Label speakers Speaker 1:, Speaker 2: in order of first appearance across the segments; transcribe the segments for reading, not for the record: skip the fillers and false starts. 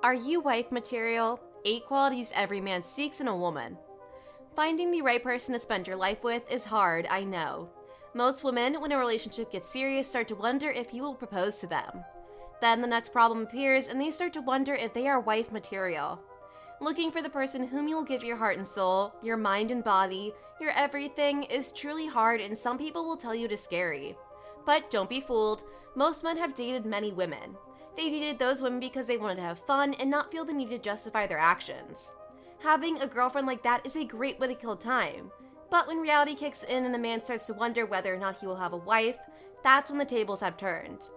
Speaker 1: Are you wife material? 8 qualities every man seeks in a woman. Finding the right person to spend your life with is hard, I know. Most women, when a relationship gets serious, start to wonder if you will propose to them. Then the next problem appears and they start to wonder if they are wife material. Looking for the person whom you will give your heart and soul, your mind and body, your everything is truly hard, and some people will tell you it is scary. But don't be fooled, most men have dated many women. They dated those women because they wanted to have fun and not feel the need to justify their actions. Having a girlfriend like that is a great way to kill time. But when reality kicks in and a man starts to wonder whether or not he will have a wife, that's when the tables have turned.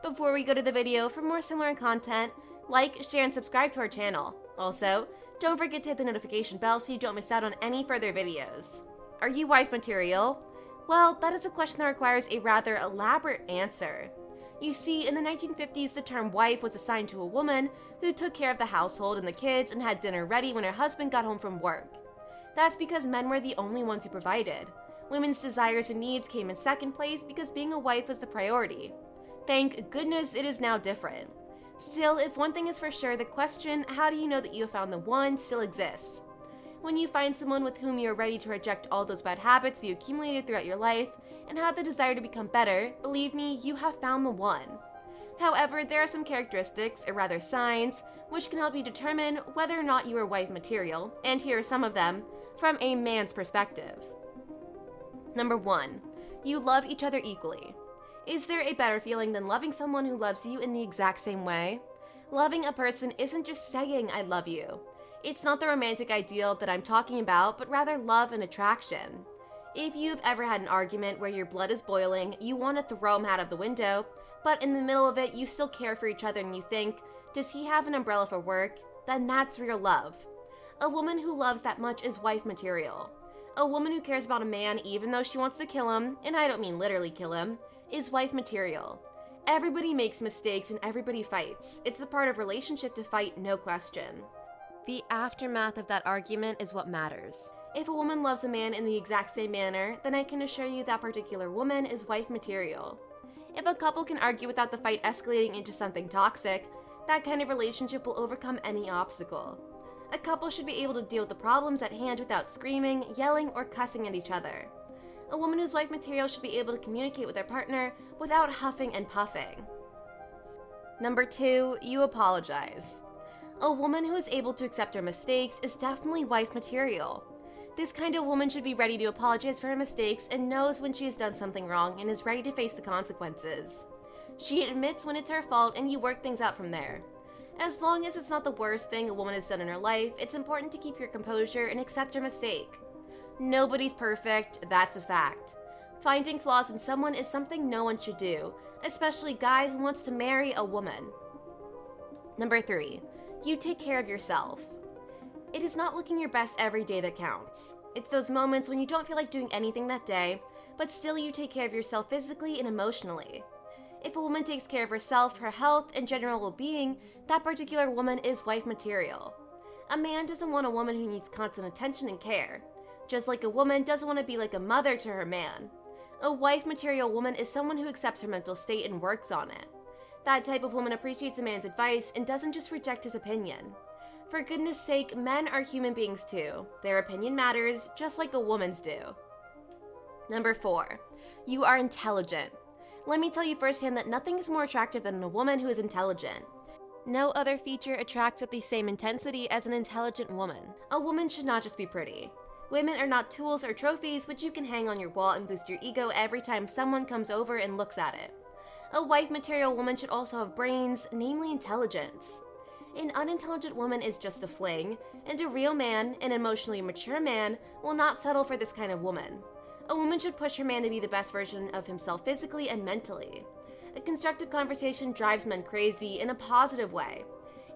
Speaker 1: Before we go to the video, for more similar content, like, share, and subscribe to our channel. Also, don't forget to hit the notification bell so you don't miss out on any further videos. Are you wife material? Well, that is a question that requires a rather elaborate answer. You see, in the 1950s, the term wife was assigned to a woman who took care of the household and the kids and had dinner ready when her husband got home from work. That's because men were the only ones who provided. Women's desires and needs came in second place because being a wife was the priority. Thank goodness it is now different. Still, if one thing is for sure, the question, how do you know that you have found the one, still exists. When you find someone with whom you are ready to reject all those bad habits that you accumulated throughout your life and have the desire to become better, believe me, you have found the one. However, there are some characteristics, or rather signs, which can help you determine whether or not you are wife material, and here are some of them, from a man's perspective. Number 1. You love each other equally. Is there a better feeling than loving someone who loves you in the exact same way? Loving a person isn't just saying I love you. It's not the romantic ideal that I'm talking about, but rather love and attraction. If you've ever had an argument where your blood is boiling, you want to throw him out of the window, but in the middle of it you still care for each other and you think, does he have an umbrella for work? Then that's real love. A woman who loves that much is wife material. A woman who cares about a man even though she wants to kill him, and I don't mean literally kill him, is wife material. Everybody makes mistakes and everybody fights. It's a part of relationship to fight, no question. The aftermath of that argument is what matters. If a woman loves a man in the exact same manner, then I can assure you that particular woman is wife material. If a couple can argue without the fight escalating into something toxic, that kind of relationship will overcome any obstacle. A couple should be able to deal with the problems at hand without screaming, yelling, or cussing at each other. A woman who's wife material should be able to communicate with her partner without huffing and puffing. Number 2, you apologize. A woman who is able to accept her mistakes is definitely wife material. This kind of woman should be ready to apologize for her mistakes and knows when she has done something wrong and is ready to face the consequences. She admits when it's her fault and you work things out from there. As long as it's not the worst thing a woman has done in her life, it's important to keep your composure and accept her mistake. Nobody's perfect, that's a fact. Finding flaws in someone is something no one should do, especially a guy who wants to marry a woman. Number 3. You take care of yourself. It is not looking your best every day that counts. It's those moments when you don't feel like doing anything that day, but still you take care of yourself physically and emotionally. If a woman takes care of herself, her health, and general well-being, that particular woman is wife material. A man doesn't want a woman who needs constant attention and care, just like a woman doesn't want to be like a mother to her man. A wife material woman is someone who accepts her mental state and works on it. That type of woman appreciates a man's advice and doesn't just reject his opinion. For goodness sake, men are human beings too. Their opinion matters, just like a woman's do. Number 4. You are intelligent. Let me tell you firsthand that nothing is more attractive than a woman who is intelligent. No other feature attracts at the same intensity as an intelligent woman. A woman should not just be pretty. Women are not tools or trophies which you can hang on your wall and boost your ego every time someone comes over and looks at it. A wife material woman should also have brains, namely intelligence. An unintelligent woman is just a fling, and a real man, an emotionally mature man, will not settle for this kind of woman. A woman should push her man to be the best version of himself physically and mentally. A constructive conversation drives men crazy in a positive way.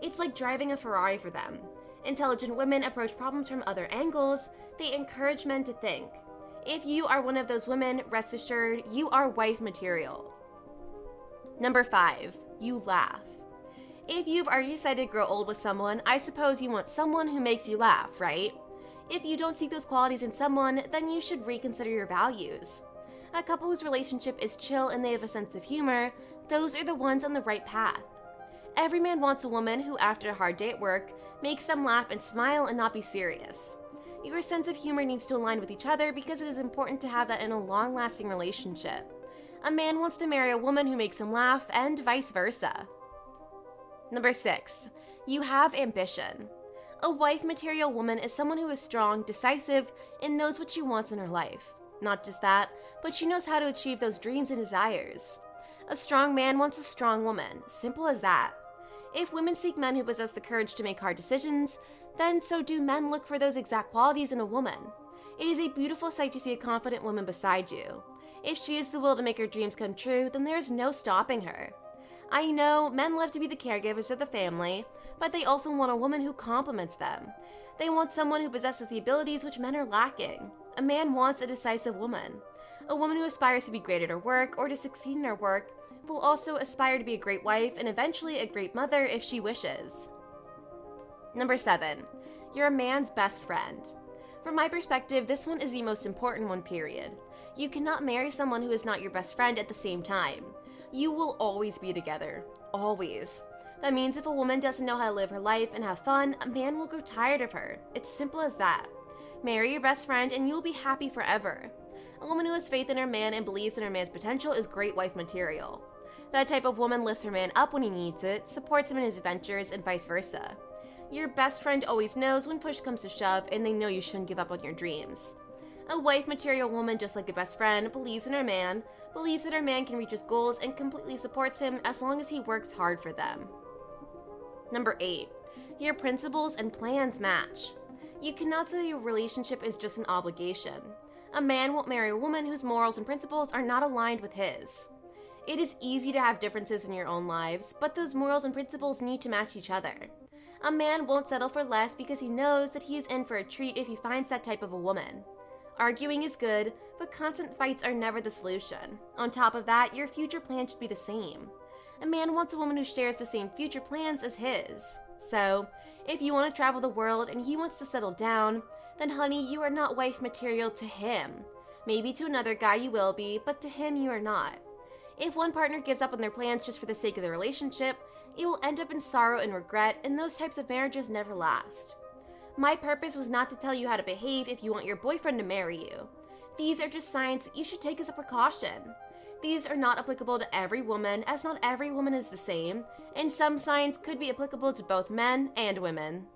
Speaker 1: It's like driving a Ferrari for them. Intelligent women approach problems from other angles. They encourage men to think. If you are one of those women, rest assured, you are wife material. Number 5. You laugh. If you've already decided to grow old with someone, I suppose you want someone who makes you laugh, right? If you don't see those qualities in someone, then you should reconsider your values. A couple whose relationship is chill and they have a sense of humor, those are the ones on the right path. Every man wants a woman who, after a hard day at work, makes them laugh and smile and not be serious. Your sense of humor needs to align with each other because it is important to have that in a long-lasting relationship. A man wants to marry a woman who makes him laugh, and vice versa. Number 6. You have ambition. A wife material woman is someone who is strong, decisive, and knows what she wants in her life. Not just that, but she knows how to achieve those dreams and desires. A strong man wants a strong woman, simple as that. If women seek men who possess the courage to make hard decisions, then so do men look for those exact qualities in a woman. It is a beautiful sight to see a confident woman beside you. If she has the will to make her dreams come true, then there is no stopping her. I know men love to be the caregivers of the family, but they also want a woman who complements them. They want someone who possesses the abilities which men are lacking. A man wants a decisive woman. A woman who aspires to be great at her work or to succeed in her work will also aspire to be a great wife and eventually a great mother if she wishes. Number 7. You're a man's best friend. From my perspective, this one is the most important one, period. You cannot marry someone who is not your best friend at the same time. You will always be together. Always. That means if a woman doesn't know how to live her life and have fun, a man will grow tired of her. It's simple as that. Marry your best friend and you will be happy forever. A woman who has faith in her man and believes in her man's potential is great wife material. That type of woman lifts her man up when he needs it, supports him in his adventures, and vice versa. Your best friend always knows when push comes to shove, and they know you shouldn't give up on your dreams. A wife material woman, just like a best friend, believes in her man, believes that her man can reach his goals, and completely supports him as long as he works hard for them. Number 8. Your principles and plans match. You cannot say your relationship is just an obligation. A man won't marry a woman whose morals and principles are not aligned with his. It is easy to have differences in your own lives, but those morals and principles need to match each other. A man won't settle for less because he knows that he is in for a treat if he finds that type of a woman. Arguing is good, but constant fights are never the solution. On top of that, your future plans should be the same. A man wants a woman who shares the same future plans as his. So, if you want to travel the world and he wants to settle down, then honey, you are not wife material to him. Maybe to another guy you will be, but to him you are not. If one partner gives up on their plans just for the sake of the relationship, it will end up in sorrow and regret, and those types of marriages never last. My purpose was not to tell you how to behave if you want your boyfriend to marry you. These are just signs that you should take as a precaution. These are not applicable to every woman, as not every woman is the same, and some signs could be applicable to both men and women.